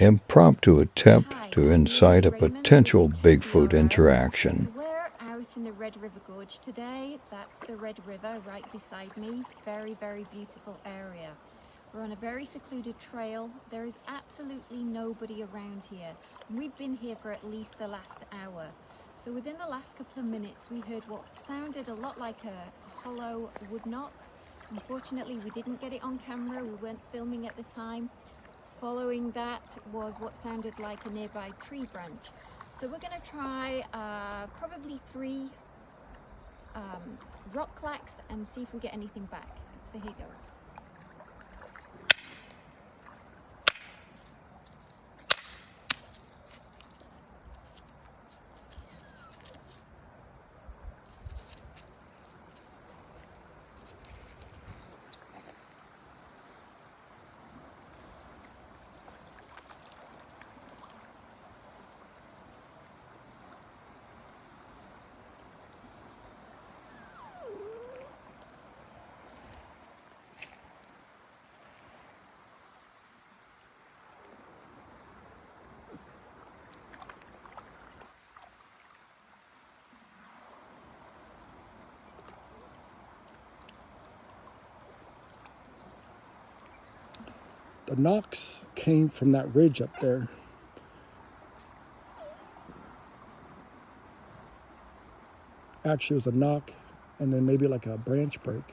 impromptu attempt to incite a potential Bigfoot interaction. So we're out in the Red River Gorge today. That's the Red River right beside me. Very, very beautiful area. We're on a very secluded trail. There is absolutely nobody around here. We've been here for at least the last hour. So within the last couple of minutes, we heard what sounded a lot like a hollow wood knock. Unfortunately, we didn't get it on camera. We weren't filming at the time. Following that was what sounded like a nearby tree branch. So we're going to try probably 3 rock clacks and see if we get anything back. So here goes. The knocks came from that ridge up there. Actually, it was a knock and then maybe like a branch break.